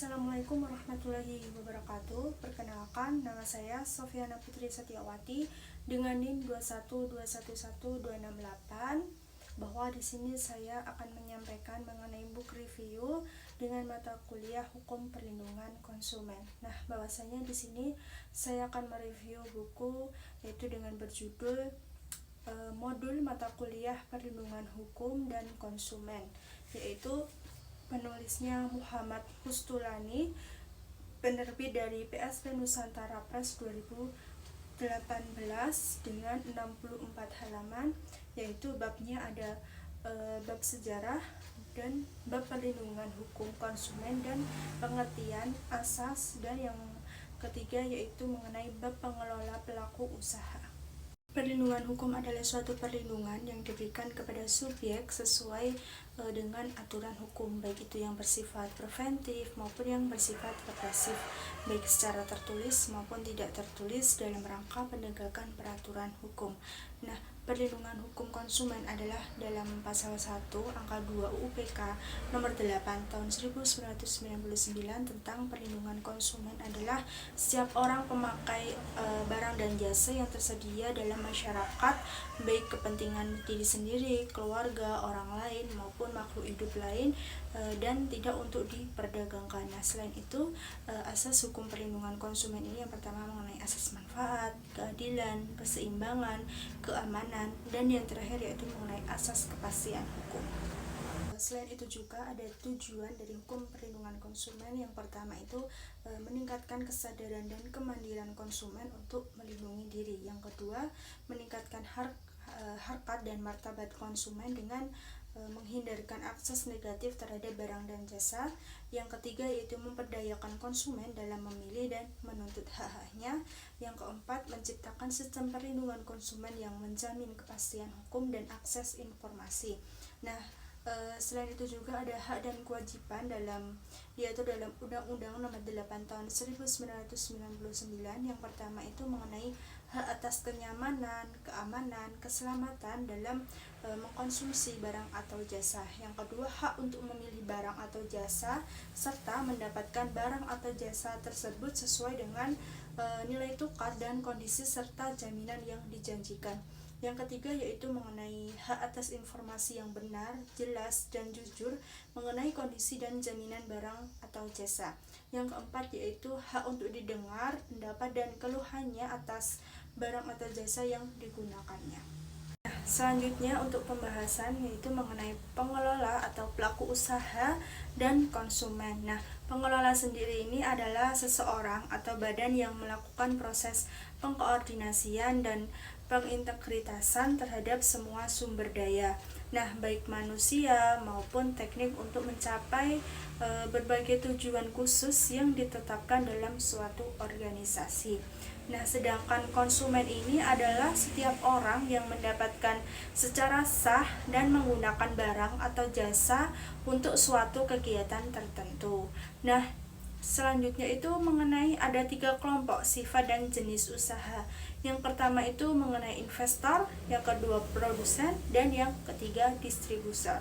Assalamualaikum warahmatullahi wabarakatuh. Perkenalkan, nama saya Sofiana Putri Setiawati dengan NIM 212111268. Bahwa di sini saya akan menyampaikan mengenai book review dengan mata kuliah Hukum Perlindungan Konsumen. Nah, bahwasanya di sini saya akan mereview buku yaitu dengan berjudul Modul Mata Kuliah Perlindungan Hukum dan Konsumen, yaitu penulisnya Muhammad Kustulani, penerbit dari PSP Nusantara Press 2018 dengan 64 halaman, yaitu babnya ada bab sejarah dan bab perlindungan hukum konsumen dan pengertian asas, dan yang ketiga yaitu mengenai bab pengelola pelaku usaha. Perlindungan hukum adalah suatu perlindungan yang diberikan kepada subjek sesuai dengan aturan hukum, baik itu yang bersifat preventif maupun yang bersifat represif, baik secara tertulis maupun tidak tertulis dalam rangka penegakan peraturan hukum. Nah, perlindungan hukum konsumen adalah dalam pasal 1 angka 2 UU PK nomor 8 tahun 1999 tentang perlindungan konsumen adalah setiap orang pemakai barang dan jasa yang tersedia dalam masyarakat, baik kepentingan diri sendiri, keluarga, orang lain maupun makhluk hidup lain, dan tidak untuk diperdagangkan. Nah, selain itu asas hukum perlindungan konsumen ini yang pertama mengenai asas manfaat, keadilan, keseimbangan, keamanan, dan yang terakhir yaitu mengenai asas kepastian hukum. Selain itu juga ada tujuan dari hukum perlindungan konsumen. Yang pertama itu meningkatkan kesadaran dan kemandirian konsumen untuk melindungi diri. Yang kedua, meningkatkan harkat dan martabat konsumen dengan menghindarkan akses negatif terhadap barang dan jasa. Yang ketiga yaitu memperdayakan konsumen dalam memilih dan menuntut hak-haknya. Yang keempat, menciptakan sistem perlindungan konsumen yang menjamin kepastian hukum dan akses informasi. Nah, selain itu juga ada hak dan kewajiban yaitu dalam Undang-Undang Nomor 8 Tahun 1999. Yang pertama itu mengenai hak atas kenyamanan, keamanan, keselamatan dalam mengkonsumsi barang atau jasa. Yang kedua, hak untuk memilih barang atau jasa serta mendapatkan barang atau jasa tersebut sesuai dengan nilai tukar dan kondisi serta jaminan yang dijanjikan. Yang ketiga yaitu mengenai hak atas informasi yang benar, jelas, dan jujur mengenai kondisi dan jaminan barang atau jasa. Yang keempat yaitu hak untuk didengar pendapat dan keluhannya atas barang atau jasa yang digunakannya. Nah, selanjutnya untuk pembahasan yaitu mengenai pengelola atau pelaku usaha dan konsumen. Nah, pengelola sendiri ini adalah seseorang atau badan yang melakukan proses pengkoordinasian dan pengintegritasan terhadap semua sumber daya. Nah, baik manusia maupun teknik untuk mencapai berbagai tujuan khusus yang ditetapkan dalam suatu organisasi. Nah, sedangkan konsumen ini adalah setiap orang yang mendapatkan secara sah dan menggunakan barang atau jasa untuk suatu kegiatan tertentu. Nah, selanjutnya itu mengenai ada 3 kelompok sifat dan jenis usaha. Yang pertama itu mengenai investor, yang kedua produsen, dan yang ketiga distributor.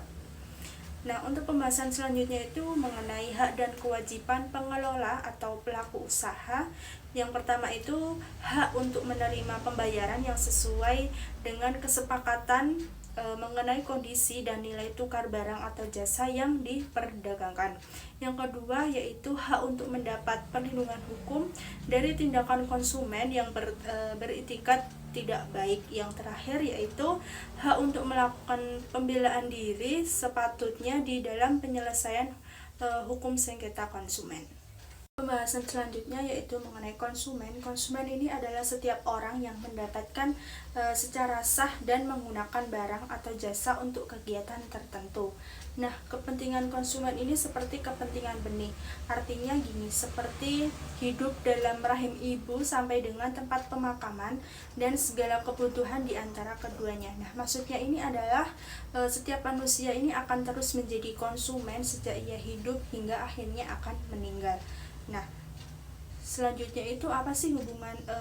Nah, untuk pembahasan selanjutnya itu mengenai hak dan kewajiban pengelola atau pelaku usaha. Yang pertama itu hak untuk menerima pembayaran yang sesuai dengan kesepakatan mengenai kondisi dan nilai tukar barang atau jasa yang diperdagangkan. Yang kedua yaitu hak untuk mendapat perlindungan hukum dari tindakan konsumen yang beritikat tidak baik. Yang terakhir yaitu hak untuk melakukan pembelaan diri sepatutnya di dalam penyelesaian hukum sengketa konsumen. Pembahasan selanjutnya yaitu mengenai konsumen. Konsumen ini adalah setiap orang yang mendapatkan secara sah dan menggunakan barang atau jasa untuk kegiatan tertentu. Nah, kepentingan konsumen ini seperti kepentingan benih. Artinya gini, seperti hidup dalam rahim ibu sampai dengan tempat pemakaman dan segala kebutuhan di antara keduanya. Nah, maksudnya ini adalah setiap manusia ini akan terus menjadi konsumen sejak ia hidup hingga akhirnya akan meninggal. Nah, selanjutnya itu apa sih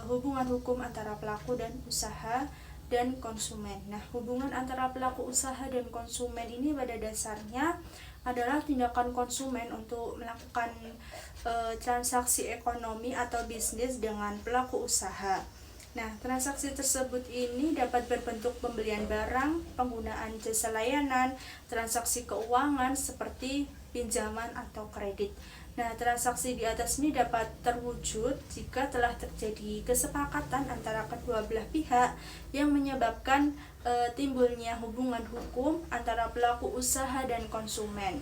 hubungan hukum antara pelaku dan usaha dan konsumen? Nah, hubungan antara pelaku usaha dan konsumen ini pada dasarnya adalah tindakan konsumen untuk melakukan transaksi ekonomi atau bisnis dengan pelaku usaha. Nah, transaksi tersebut ini dapat berbentuk pembelian barang, penggunaan jasa layanan, transaksi keuangan seperti pinjaman atau kredit. Nah, transaksi di atas ini dapat terwujud jika telah terjadi kesepakatan antara kedua belah pihak yang menyebabkan timbulnya hubungan hukum antara pelaku usaha dan konsumen.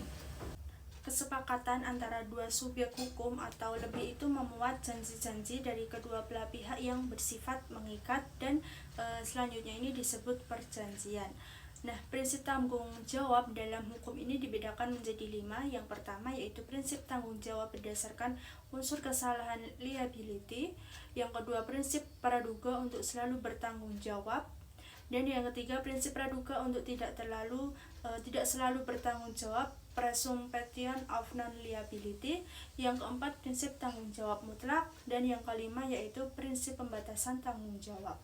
Kesepakatan antara dua subjek hukum atau lebih itu memuat janji-janji dari kedua belah pihak yang bersifat mengikat dan selanjutnya ini disebut perjanjian. Nah, prinsip tanggung jawab dalam hukum ini dibedakan menjadi 5. Yang pertama yaitu prinsip tanggung jawab berdasarkan unsur kesalahan liability. Yang kedua, prinsip praduga untuk selalu bertanggung jawab. Dan yang ketiga, prinsip praduga untuk tidak selalu bertanggung jawab, presumption of non-liability. Yang keempat, prinsip tanggung jawab mutlak. Dan yang kelima yaitu prinsip pembatasan tanggung jawab.